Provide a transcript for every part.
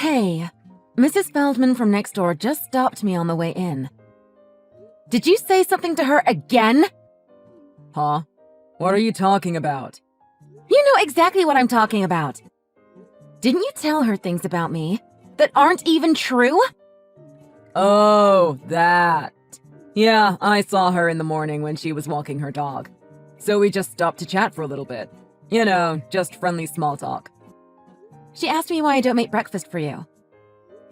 Hey, Mrs. Feldman from next door just stopped me on the way in. Did you say something to her again? Huh? What are you talking about? You know exactly what I'm talking about. Didn't you tell her things about me that aren't even true? Oh, that. Yeah, I saw her in the morning when she was walking her dog. So we just stopped to chat for a little bit. You know, just friendly small talk. She asked me why I don't make breakfast for you.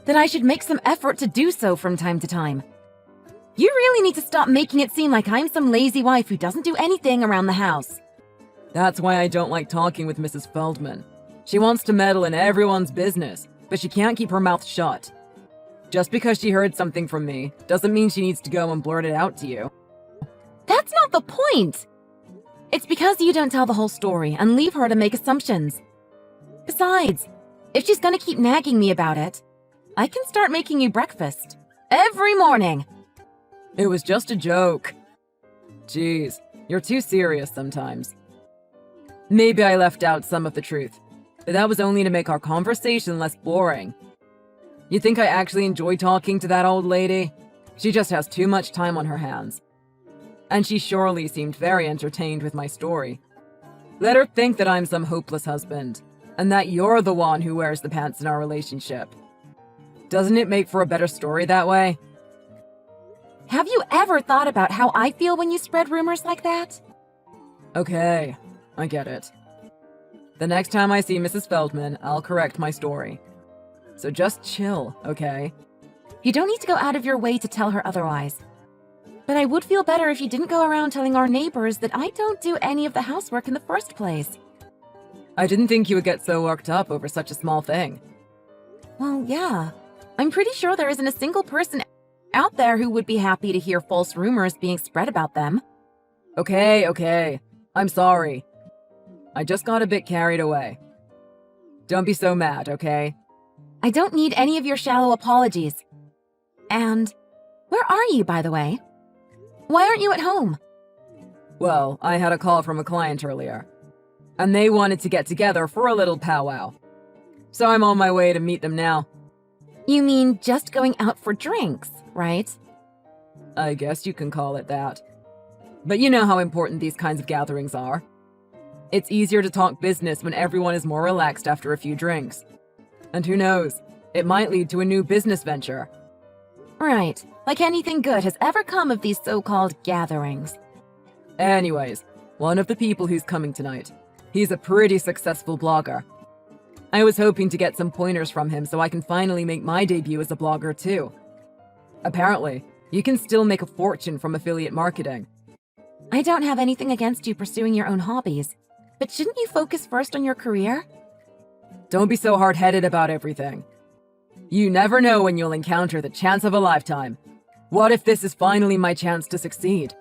That I should make some effort to do so from time to time. You really need to stop making it seem like I'm some lazy wife who doesn't do anything around the house. That's why I don't like talking with Mrs. Feldman. She wants to meddle in everyone's business, but she can't keep her mouth shut. Just because she heard something from me doesn't mean she needs to go and blurt it out to you. That's not the point! It's because you don't tell the whole story and leave her to make assumptions. Besides, if she's gonna keep nagging me about it, I can start making you breakfast. Every morning! It was just a joke. Jeez, you're too serious sometimes. Maybe I left out some of the truth, but that was only to make our conversation less boring. You think I actually enjoy talking to that old lady? She just has too much time on her hands. And she surely seemed very entertained with my story. Let her think that I'm some hopeless husband, and that you're the one who wears the pants in our relationship. Doesn't it make for a better story that way? Have you ever thought about how I feel when you spread rumors like that? Okay, I get it. The next time I see Mrs. Feldman, I'll correct my story. So just chill, okay? You don't need to go out of your way to tell her otherwise. But I would feel better if you didn't go around telling our neighbors that I don't do any of the housework in the first place. I didn't think you would get so worked up over such a small thing. Well, yeah. I'm pretty sure there isn't a single person out there who would be happy to hear false rumors being spread about them. Okay. I'm sorry. I just got a bit carried away. Don't be so mad, okay? I don't need any of your shallow apologies. And where are you, by the way? Why aren't you at home? Well, I had a call from a client earlier, and they wanted to get together for a little powwow. So I'm on my way to meet them now. You mean just going out for drinks, right? I guess you can call it that. But you know how important these kinds of gatherings are. It's easier to talk business when everyone is more relaxed after a few drinks. And who knows, it might lead to a new business venture. Right, like anything good has ever come of these so-called gatherings. Anyways, one of the people who's coming tonight, he's a pretty successful blogger. I was hoping to get some pointers from him so I can finally make my debut as a blogger too. Apparently, you can still make a fortune from affiliate marketing. I don't have anything against you pursuing your own hobbies, but shouldn't you focus first on your career? Don't be so hard-headed about everything. You never know when you'll encounter the chance of a lifetime. What if this is finally my chance to succeed?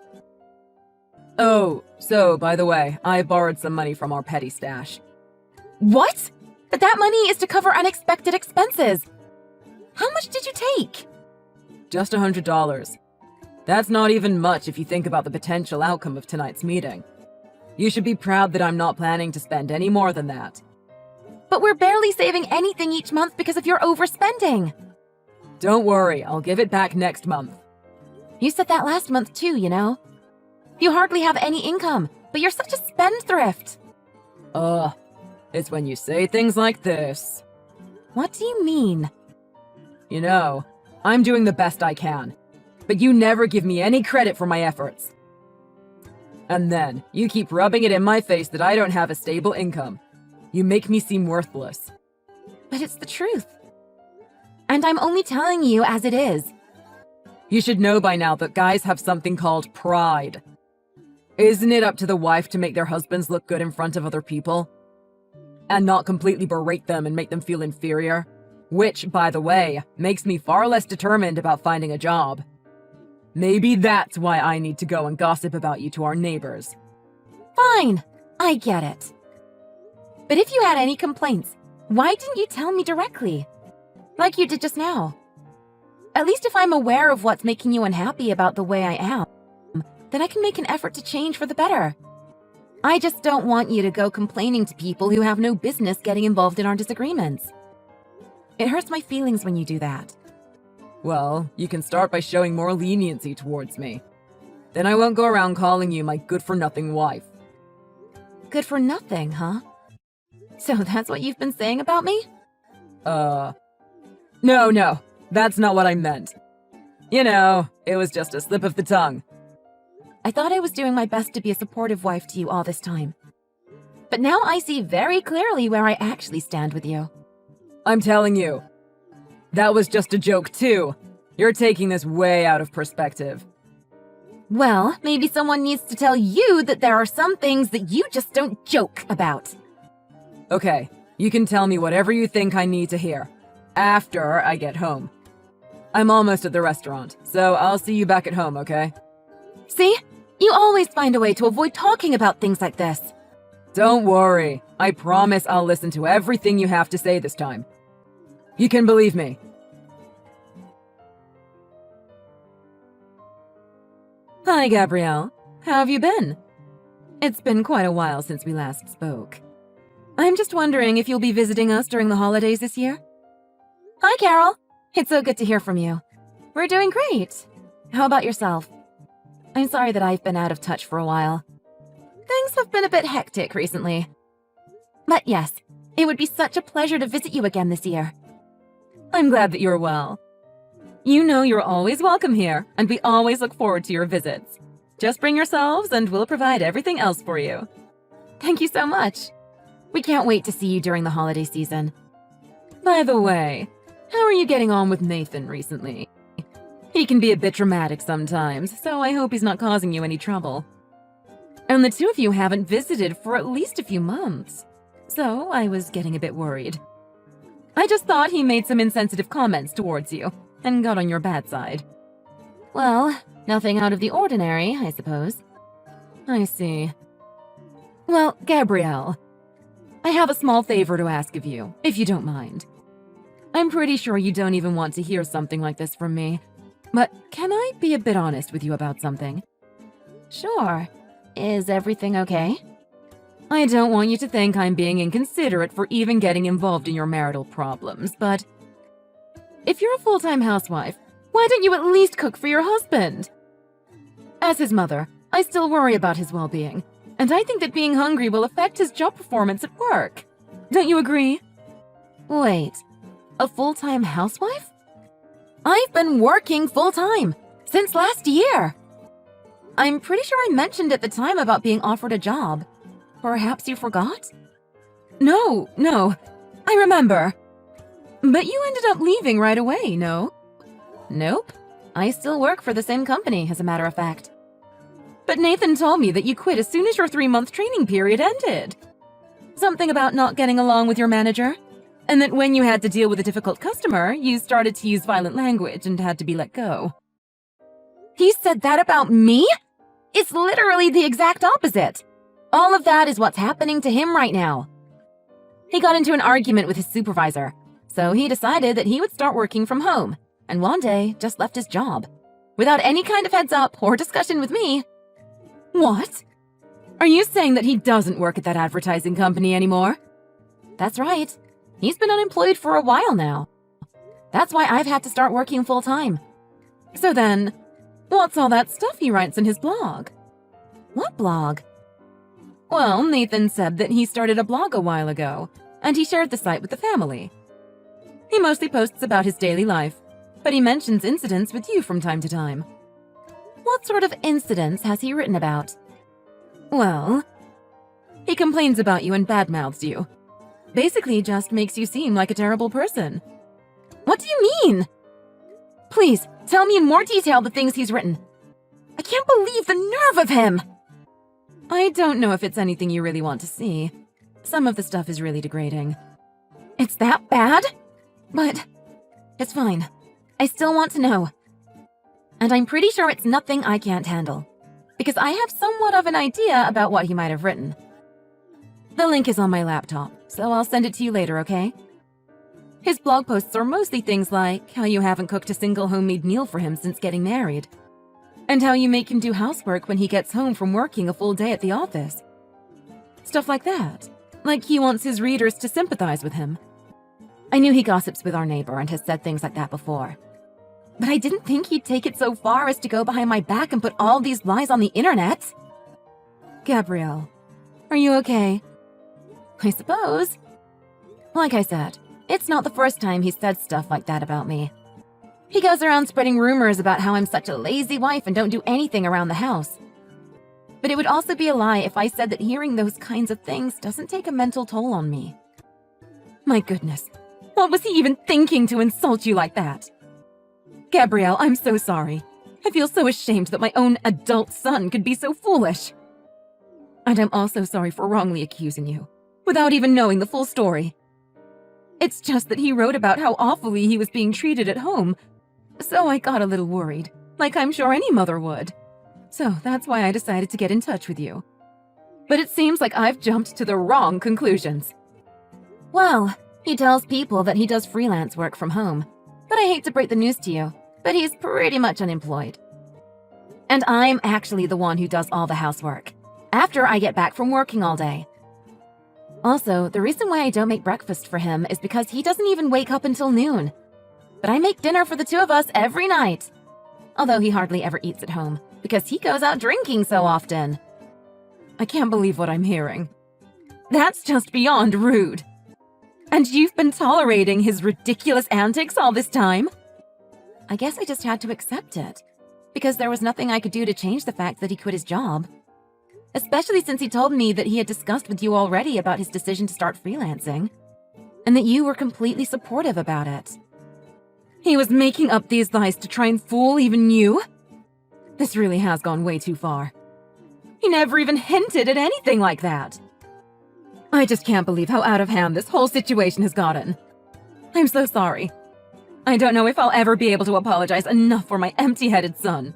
Oh, so, by the way, I borrowed some money from our petty stash. What? But that money is to cover unexpected expenses. How much did you take? Just $100. That's not even much if you think about the potential outcome of tonight's meeting. You should be proud that I'm not planning to spend any more than that. But we're barely saving anything each month because of your overspending. Don't worry, I'll give it back next month. You said that last month too, you know. You hardly have any income, but you're such a spendthrift. It's when you say things like this. What do you mean? You know, I'm doing the best I can, but you never give me any credit for my efforts. And then, you keep rubbing it in my face that I don't have a stable income. You make me seem worthless. But it's the truth. And I'm only telling you as it is. You should know by now that guys have something called pride. Isn't it up to the wife to make their husbands look good in front of other people? And not completely berate them and make them feel inferior? Which, by the way, makes me far less determined about finding a job. Maybe that's why I need to go and gossip about you to our neighbors. Fine, I get it. But if you had any complaints, why didn't you tell me directly? Like you did just now. At least if I'm aware of what's making you unhappy about the way I am, then I can make an effort to change for the better. I just don't want you to go complaining to people who have no business getting involved in our disagreements. It hurts my feelings when you do that. Well, you can start by showing more leniency towards me. Then I won't go around calling you my good-for-nothing wife. Good for nothing, huh? So that's what you've been saying about me? No, that's not what I meant. You know, it was just a slip of the tongue. I thought I was doing my best to be a supportive wife to you all this time. But now I see very clearly where I actually stand with you. I'm telling you, that was just a joke too. You're taking this way out of perspective. Well, maybe someone needs to tell you that there are some things that you just don't joke about. Okay, you can tell me whatever you think I need to hear. After I get home. I'm almost at the restaurant, so I'll see you back at home, okay? See? You always find a way to avoid talking about things like this. Don't worry. I promise I'll listen to everything you have to say this time. You can believe me. Hi, Gabrielle. How have you been? It's been quite a while since we last spoke. I'm just wondering if you'll be visiting us during the holidays this year? Hi, Carol. It's so good to hear from you. We're doing great. How about yourself? I'm sorry that I've been out of touch for a while. Things have been a bit hectic recently. But yes, it would be such a pleasure to visit you again this year. I'm glad that you're well. You know you're always welcome here, and we always look forward to your visits. Just bring yourselves and we'll provide everything else for you. Thank you so much. We can't wait to see you during the holiday season. By the way, how are you getting on with Nathan recently? He can be a bit dramatic sometimes, so I hope he's not causing you any trouble. And the two of you haven't visited for at least a few months, so I was getting a bit worried. I just thought he made some insensitive comments towards you and got on your bad side. Well, nothing out of the ordinary, I suppose. I see. Well, Gabrielle, I have a small favor to ask of you, if you don't mind. I'm pretty sure you don't even want to hear something like this from me, but can I be a bit honest with you about something? Sure. Is everything okay? I don't want you to think I'm being inconsiderate for even getting involved in your marital problems, but if you're a full-time housewife, why don't you at least cook for your husband? As his mother, I still worry about his well-being, and I think that being hungry will affect his job performance at work. Don't you agree? Wait, a full-time housewife? I've been working full-time since last year. I'm pretty sure I mentioned at the time about being offered a job. Perhaps you forgot? No, I remember. But you ended up leaving right away, no? Nope. I still work for the same company, as a matter of fact. But Nathan told me that you quit as soon as your 3-month training period ended. Something about not getting along with your manager, and that when you had to deal with a difficult customer, you started to use violent language and had to be let go. He said that about me? It's literally the exact opposite. All of that is what's happening to him right now. He got into an argument with his supervisor, so he decided that he would start working from home, and one day just left his job, without any kind of heads up or discussion with me. What? Are you saying that he doesn't work at that advertising company anymore? That's right. He's been unemployed for a while now. That's why I've had to start working full-time. So then, what's all that stuff he writes in his blog? What blog? Well, Nathan said that he started a blog a while ago, and he shared the site with the family. He mostly posts about his daily life, but he mentions incidents with you from time to time. What sort of incidents has he written about? Well, he complains about you and badmouths you. Basically just makes you seem like a terrible person. What do you mean? Please, tell me in more detail the things he's written. I can't believe the nerve of him! I don't know if it's anything you really want to see. Some of the stuff is really degrading. It's that bad? But it's fine. I still want to know. And I'm pretty sure it's nothing I can't handle, because I have somewhat of an idea about what he might have written. The link is on my laptop, so I'll send it to you later, okay? His blog posts are mostly things like how you haven't cooked a single homemade meal for him since getting married, and how you make him do housework when he gets home from working a full day at the office. Stuff like that. Like he wants his readers to sympathize with him. I knew he gossips with our neighbor and has said things like that before. But I didn't think he'd take it so far as to go behind my back and put all these lies on the internet. Gabrielle, are you okay? I suppose. Like I said, it's not the first time he's said stuff like that about me. He goes around spreading rumors about how I'm such a lazy wife and don't do anything around the house. But it would also be a lie if I said that hearing those kinds of things doesn't take a mental toll on me. My goodness, what was he even thinking to insult you like that? Gabrielle, I'm so sorry. I feel so ashamed that my own adult son could be so foolish. And I'm also sorry for wrongly accusing you, without even knowing the full story. It's just that he wrote about how awfully he was being treated at home, so I got a little worried, like I'm sure any mother would. So that's why I decided to get in touch with you. But it seems like I've jumped to the wrong conclusions. Well, he tells people that he does freelance work from home, but I hate to break the news to you, but he's pretty much unemployed. And I'm actually the one who does all the housework, after I get back from working all day. Also, the reason why I don't make breakfast for him is because he doesn't even wake up until noon. But I make dinner for the two of us every night. Although he hardly ever eats at home, because he goes out drinking so often. I can't believe what I'm hearing. That's just beyond rude. And you've been tolerating his ridiculous antics all this time? I guess I just had to accept it, because there was nothing I could do to change the fact that he quit his job. Especially since he told me that he had discussed with you already about his decision to start freelancing, and that you were completely supportive about it. He was making up these lies to try and fool even you? This really has gone way too far. He never even hinted at anything like that. I just can't believe how out of hand this whole situation has gotten. I'm so sorry. I don't know if I'll ever be able to apologize enough for my empty-headed son.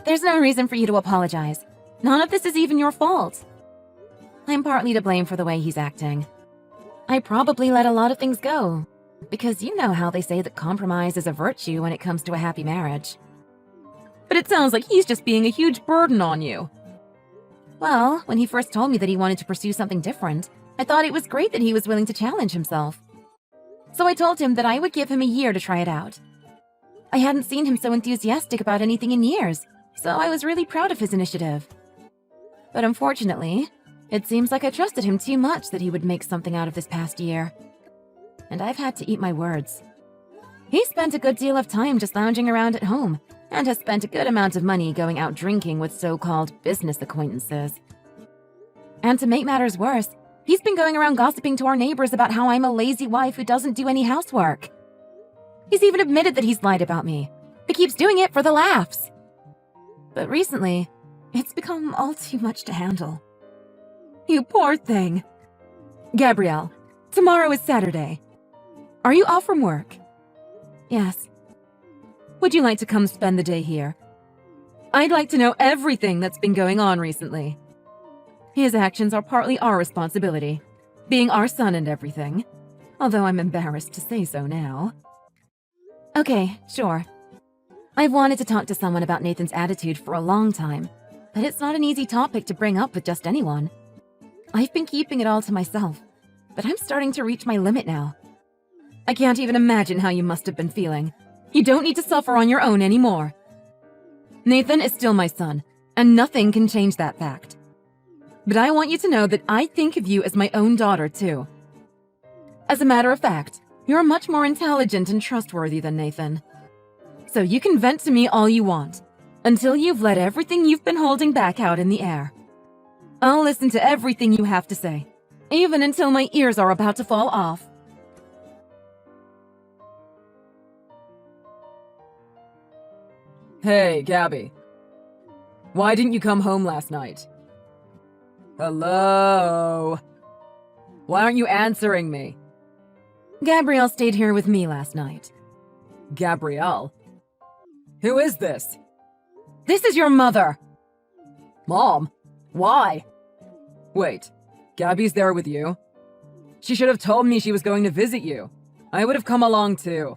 There's no reason for you to apologize. None of this is even your fault. I'm partly to blame for the way he's acting. I probably let a lot of things go, because you know how they say that compromise is a virtue when it comes to a happy marriage. But it sounds like he's just being a huge burden on you. Well, when he first told me that he wanted to pursue something different, I thought it was great that he was willing to challenge himself. So I told him that I would give him a year to try it out. I hadn't seen him so enthusiastic about anything in years, so I was really proud of his initiative. But unfortunately, it seems like I trusted him too much that he would make something out of this past year. And I've had to eat my words. He spent a good deal of time just lounging around at home, and has spent a good amount of money going out drinking with so-called business acquaintances. And to make matters worse, he's been going around gossiping to our neighbors about how I'm a lazy wife who doesn't do any housework. He's even admitted that he's lied about me, but keeps doing it for the laughs. But recently, it's become all too much to handle. You poor thing. Gabrielle, tomorrow is Saturday. Are you off from work? Yes. Would you like to come spend the day here? I'd like to know everything that's been going on recently. His actions are partly our responsibility, being our son and everything, although I'm embarrassed to say so now. Okay, sure. I've wanted to talk to someone about Nathan's attitude for a long time, but it's not an easy topic to bring up with just anyone. I've been keeping it all to myself, but I'm starting to reach my limit now. I can't even imagine how you must have been feeling. You don't need to suffer on your own anymore. Nathan is still my son, and nothing can change that fact. But I want you to know that I think of you as my own daughter, too. As a matter of fact, you're much more intelligent and trustworthy than Nathan. So you can vent to me all you want, until you've let everything you've been holding back out in the air. I'll listen to everything you have to say, even until my ears are about to fall off. Hey, Gabby. Why didn't you come home last night? Hello? Why aren't you answering me? Gabrielle stayed here with me last night. Gabrielle? Who is this? This is your mother! Mom? Why? Wait, Gabby's there with you? She should have told me she was going to visit you. I would have come along too.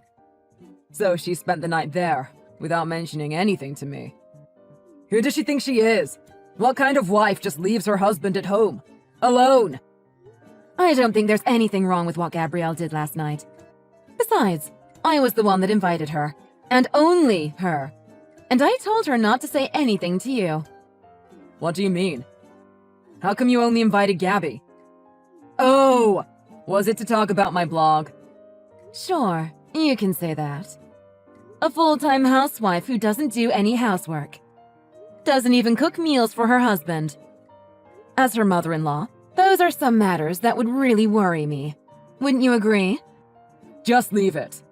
So she spent the night there, without mentioning anything to me. Who does she think she is? What kind of wife just leaves her husband at home? Alone? I don't think there's anything wrong with what Gabrielle did last night. Besides, I was the one that invited her. And only her. And I told her not to say anything to you. What do you mean? How come you only invited Gabby? Oh! Was it to talk about my blog? Sure, you can say that. A full-time housewife who doesn't do any housework. Doesn't even cook meals for her husband. As her mother-in-law, those are some matters that would really worry me. Wouldn't you agree? Just leave it.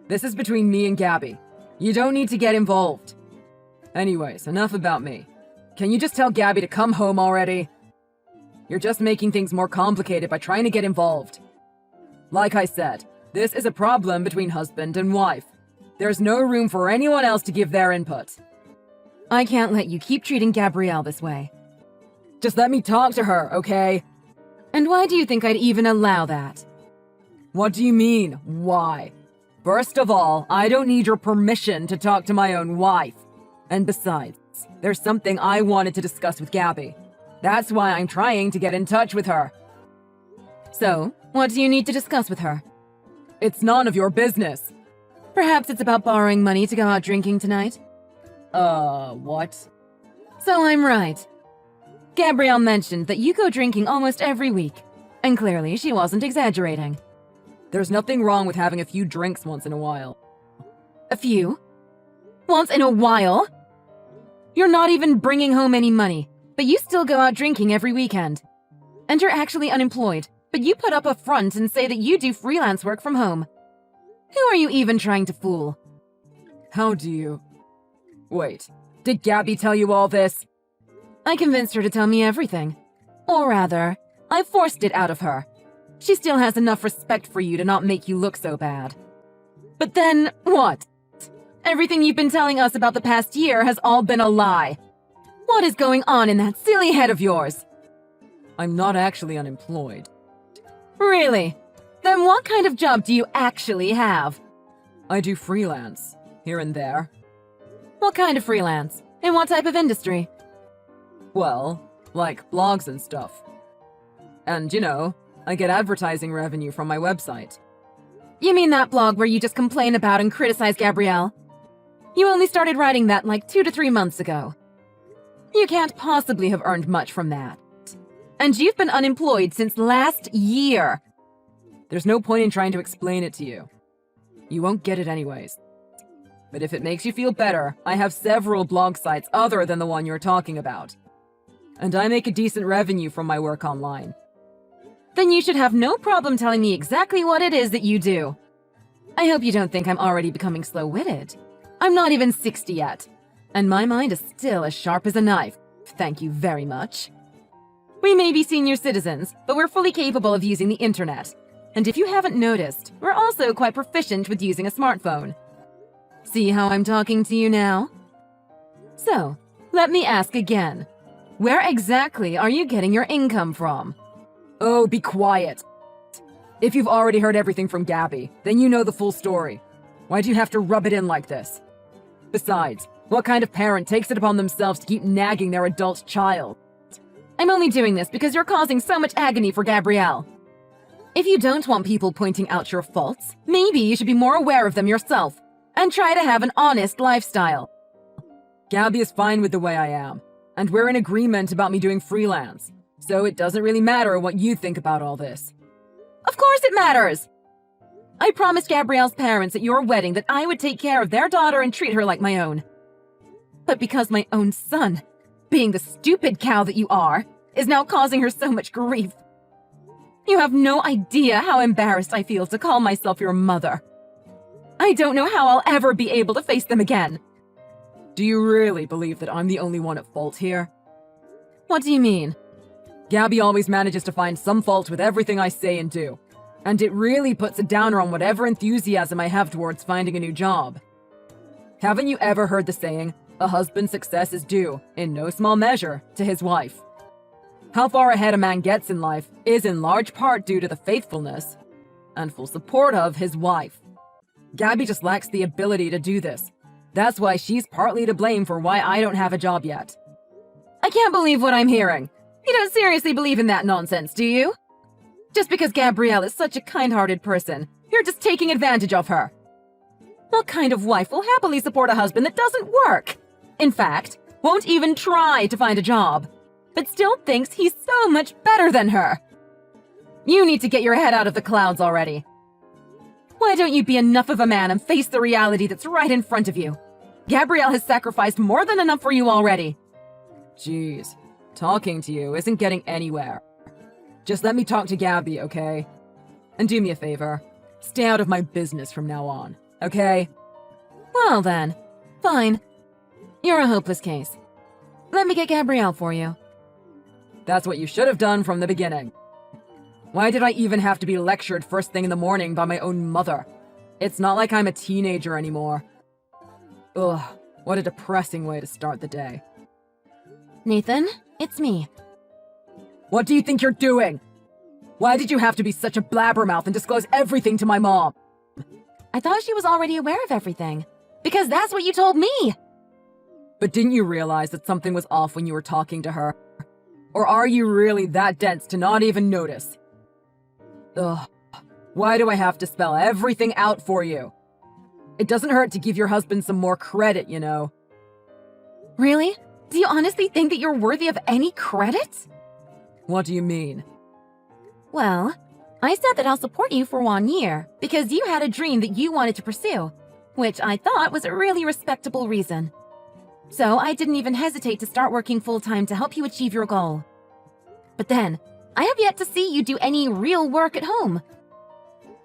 This is between me and Gabby. You don't need to get involved. Anyways, enough about me. Can you just tell Gabby to come home already? You're just making things more complicated by trying to get involved. Like I said, this is a problem between husband and wife. There's no room for anyone else to give their input. I can't let you keep treating Gabrielle this way. Just let me talk to her, okay? And why do you think I'd even allow that? What do you mean, why? First of all, I don't need your permission to talk to my own wife. And besides, there's something I wanted to discuss with Gabby. That's why I'm trying to get in touch with her. So, what do you need to discuss with her? It's none of your business. Perhaps it's about borrowing money to go out drinking tonight? What? So I'm right. Gabrielle mentioned that you go drinking almost every week. And clearly, she wasn't exaggerating. There's nothing wrong with having a few drinks once in a while. A few? Once in a while? You're not even bringing home any money, but you still go out drinking every weekend. And you're actually unemployed, but you put up a front and say that you do freelance work from home. Who are you even trying to fool? How do you... Wait, did Gabby tell you all this? I convinced her to tell me everything. Or rather, I forced it out of her. She still has enough respect for you to not make you look so bad. But then, what? Everything you've been telling us about the past year has all been a lie. What is going on in that silly head of yours? I'm not actually unemployed. Really? Then what kind of job do you actually have? I do freelance, here and there. What kind of freelance? In what type of industry? Well, like blogs and stuff. And, you know, I get advertising revenue from my website. You mean that blog where you just complain about and criticize Gabrielle? You only started writing that like 2 to 3 months ago. You can't possibly have earned much from that. And you've been unemployed since last year. There's no point in trying to explain it to you. You won't get it anyways. But if it makes you feel better, I have several blog sites other than the one you're talking about. And I make a decent revenue from my work online. Then you should have no problem telling me exactly what it is that you do. I hope you don't think I'm already becoming slow-witted. I'm not even 60 yet. And my mind is still as sharp as a knife. Thank you very much. We may be senior citizens, but we're fully capable of using the internet. And if you haven't noticed, we're also quite proficient with using a smartphone. See how I'm talking to you now? So, let me ask again. Where exactly are you getting your income from? Oh, be quiet. If you've already heard everything from Gabby, then you know the full story. Why do you have to rub it in like this? Besides, what kind of parent takes it upon themselves to keep nagging their adult child? I'm only doing this because you're causing so much agony for Gabrielle. If you don't want people pointing out your faults, maybe you should be more aware of them yourself and try to have an honest lifestyle. Gabby is fine with the way I am, and we're in agreement about me doing freelance, so it doesn't really matter what you think about all this. Of course it matters! I promised Gabrielle's parents at your wedding that I would take care of their daughter and treat her like my own. But because my own son, being the stupid cow that you are, is now causing her so much grief. You have no idea how embarrassed I feel to call myself your mother. I don't know how I'll ever be able to face them again. Do you really believe that I'm the only one at fault here? What do you mean? Gabby always manages to find some fault with everything I say and do. And it really puts a downer on whatever enthusiasm I have towards finding a new job. Haven't you ever heard the saying, a husband's success is due, in no small measure, to his wife? How far ahead a man gets in life is in large part due to the faithfulness and full support of his wife. Gabby just lacks the ability to do this. That's why she's partly to blame for why I don't have a job yet. I can't believe what I'm hearing. You don't seriously believe in that nonsense, do you? Just because Gabrielle is such a kind-hearted person, You're just taking advantage of her. What kind of wife will happily support a husband that doesn't work? In fact, won't even try to find a job, but still thinks he's so much better than her. You need to get your head out of the clouds already. Why don't you be enough of a man and face the reality that's right in front of you? Gabrielle has sacrificed more than enough for you already. Jeez, talking to you isn't getting anywhere. Just let me talk to Gabby, okay? And do me a favor. Stay out of my business from now on, okay? Well then, fine. You're a hopeless case. Let me get Gabrielle for you. That's what you should have done from the beginning. Why did I even have to be lectured first thing in the morning by my own mother? It's not like I'm a teenager anymore. Ugh, what a depressing way to start the day. Nathan, it's me. What do you think you're doing? Why did you have to be such a blabbermouth and disclose everything to my mom? I thought she was already aware of everything, because that's what you told me. But didn't you realize that something was off when you were talking to her? Or are you really that dense to not even notice? Ugh, why do I have to spell everything out for you? It doesn't hurt to give your husband some more credit, you know. Really? Do you honestly think that you're worthy of any credit? What do you mean? Well, I said that I'll support you for 1 year because you had a dream that you wanted to pursue, which I thought was a really respectable reason. So I didn't even hesitate to start working full-time to help you achieve your goal. But then, I have yet to see you do any real work at home.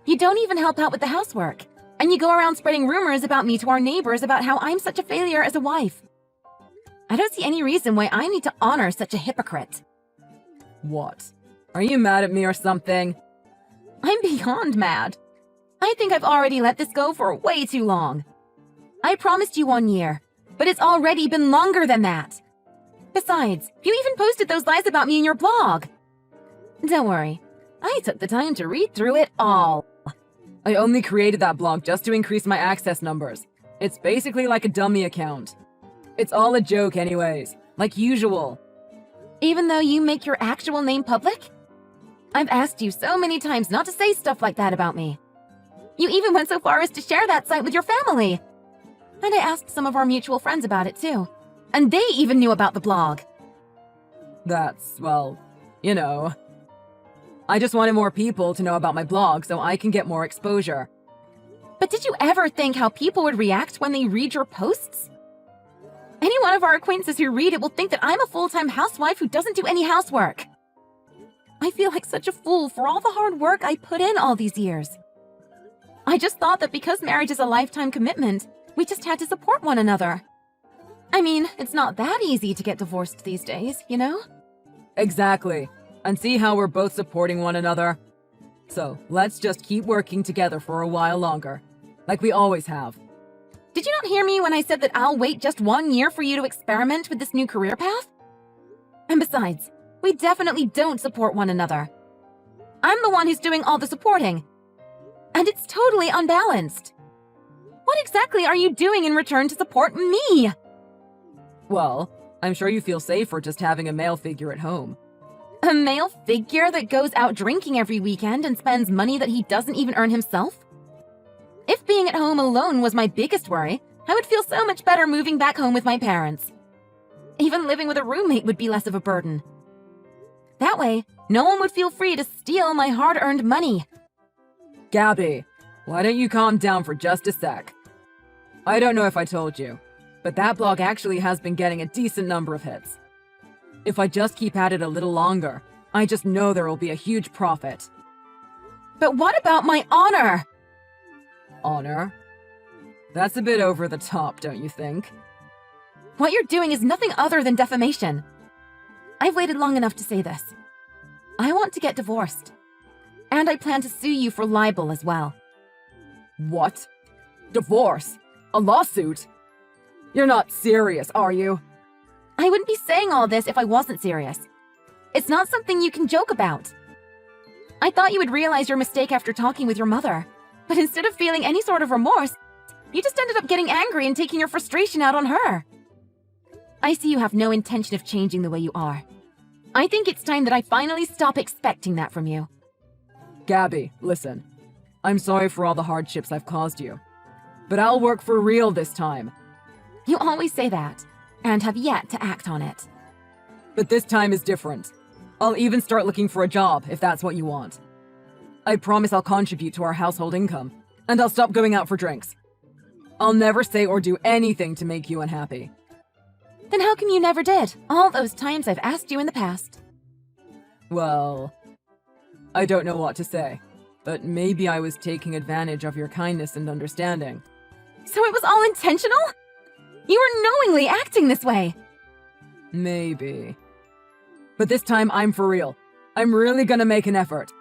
You don't even help out with the housework, and you go around spreading rumors about me to our neighbors about how I'm such a failure as a wife. I don't see any reason why I need to honor such a hypocrite. What? Are you mad at me or something? I'm beyond mad. I think I've already let this go for way too long. I promised you 1 year, but it's already been longer than that. Besides, you even posted those lies about me in your blog. Don't worry, I took the time to read through it all. I only created that blog just to increase my access numbers. It's basically like a dummy account. It's all a joke anyways, like usual. Even though you make your actual name public? I've asked you so many times not to say stuff like that about me. You even went so far as to share that site with your family. And I asked some of our mutual friends about it too. And they even knew about the blog. That's, well, you know. I just wanted more people to know about my blog so I can get more exposure. But did you ever think how people would react when they read your posts? Any one of our acquaintances who read it will think that I'm a full-time housewife who doesn't do any housework. I feel like such a fool for all the hard work I put in all these years. I just thought that because marriage is a lifetime commitment, we just had to support one another. I mean, it's not that easy to get divorced these days, you know? Exactly. And see how we're both supporting one another? So, let's just keep working together for a while longer, like we always have. Did you not hear me when I said that I'll wait just 1 year for you to experiment with this new career path? And besides, we definitely don't support one another. I'm the one who's doing all the supporting. And it's totally unbalanced. What exactly are you doing in return to support me? Well, I'm sure you feel safer just having a male figure at home. A male figure that goes out drinking every weekend and spends money that he doesn't even earn himself? If being at home alone was my biggest worry, I would feel so much better moving back home with my parents. Even living with a roommate would be less of a burden. That way, no one would feel free to steal my hard-earned money. Gabby, why don't you calm down for just a sec? I don't know if I told you, but that blog actually has been getting a decent number of hits. If I just keep at it a little longer, I just know there will be a huge profit. But what about my honor? Honor? That's a bit over the top, don't you think? What you're doing is nothing other than defamation. I've waited long enough to say this. I want to get divorced. And I plan to sue you for libel as well. What? Divorce? A lawsuit? You're not serious, are you? I wouldn't be saying all this if I wasn't serious. It's not something you can joke about. I thought you would realize your mistake after talking with your mother. But instead of feeling any sort of remorse, you just ended up getting angry and taking your frustration out on her. I see you have no intention of changing the way you are. I think it's time that I finally stop expecting that from you. Gabby, listen. I'm sorry for all the hardships I've caused you. But I'll work for real this time. You always say that, and have yet to act on it. But this time is different. I'll even start looking for a job, if that's what you want. I promise I'll contribute to our household income, and I'll stop going out for drinks. I'll never say or do anything to make you unhappy. Then how come you never did, all those times I've asked you in the past? Well, I don't know what to say, but maybe I was taking advantage of your kindness and understanding. So it was all intentional? You were knowingly acting this way. Maybe. But this time I'm for real. I'm really gonna make an effort.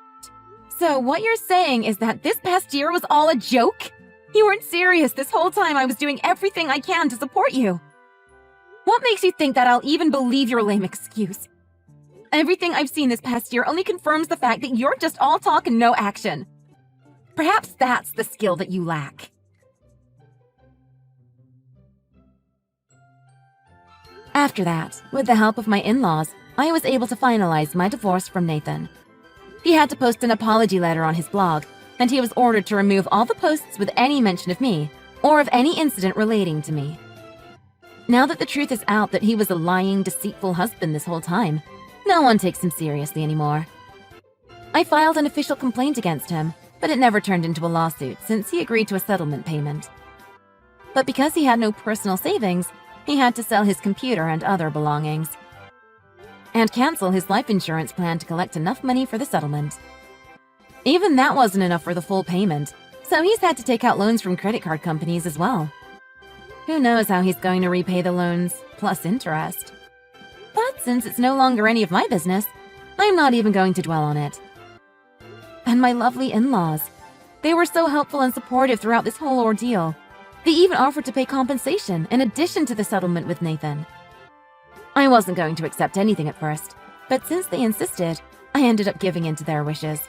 So what you're saying is that this past year was all a joke? You weren't serious this whole time. I was doing everything I can to support you. What makes you think that I'll even believe your lame excuse? Everything I've seen this past year only confirms the fact that you're just all talk and no action. Perhaps that's the skill that you lack. After that, with the help of my in-laws, I was able to finalize my divorce from Nathan. He had to post an apology letter on his blog, and he was ordered to remove all the posts with any mention of me, or of any incident relating to me. Now that the truth is out that he was a lying, deceitful husband this whole time, no one takes him seriously anymore. I filed an official complaint against him, but it never turned into a lawsuit since he agreed to a settlement payment. But because he had no personal savings, he had to sell his computer and other belongings, and cancel his life insurance plan to collect enough money for the settlement. Even that wasn't enough for the full payment, so he's had to take out loans from credit card companies as well. Who knows how he's going to repay the loans, plus interest. But since it's no longer any of my business, I'm not even going to dwell on it. And my lovely in-laws. They were so helpful and supportive throughout this whole ordeal. They even offered to pay compensation in addition to the settlement with Nathan. I wasn't going to accept anything at first, but since they insisted, I ended up giving in to their wishes.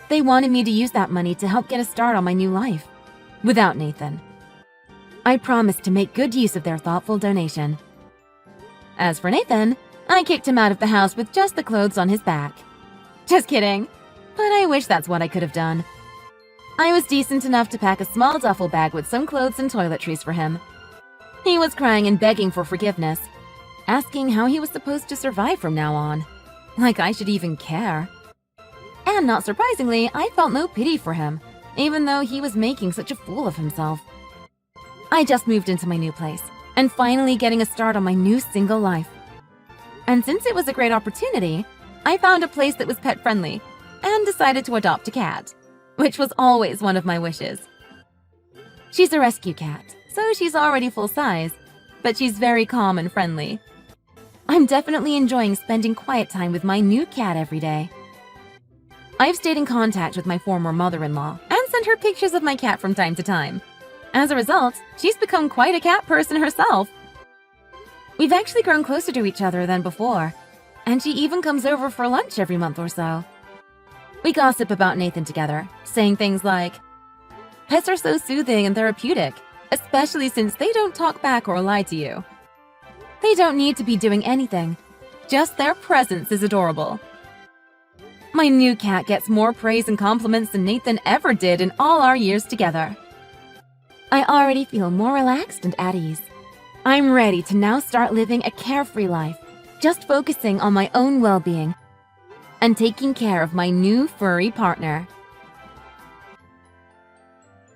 They wanted me to use that money to help get a start on my new life, without Nathan. I promised to make good use of their thoughtful donation. As for Nathan, I kicked him out of the house with just the clothes on his back. Just kidding, but I wish that's what I could have done. I was decent enough to pack a small duffel bag with some clothes and toiletries for him. He was crying and begging for forgiveness, asking how he was supposed to survive from now on. Like I should even care. And not surprisingly, I felt no pity for him, even though he was making such a fool of himself. I just moved into my new place, and finally getting a start on my new single life. And since it was a great opportunity, I found a place that was pet-friendly, and decided to adopt a cat, which was always one of my wishes. She's a rescue cat, so she's already full size, but she's very calm and friendly. I'm definitely enjoying spending quiet time with my new cat every day. I've stayed in contact with my former mother-in-law and sent her pictures of my cat from time to time. As a result, she's become quite a cat person herself. We've actually grown closer to each other than before, and she even comes over for lunch every month or so. We gossip about Nathan together, saying things like, "Pets are so soothing and therapeutic, especially since they don't talk back or lie to you. They don't need to be doing anything. Just their presence is adorable." My new cat gets more praise and compliments than Nathan ever did in all our years together. I already feel more relaxed and at ease. I'm ready to now start living a carefree life, just focusing on my own well-being and taking care of my new furry partner.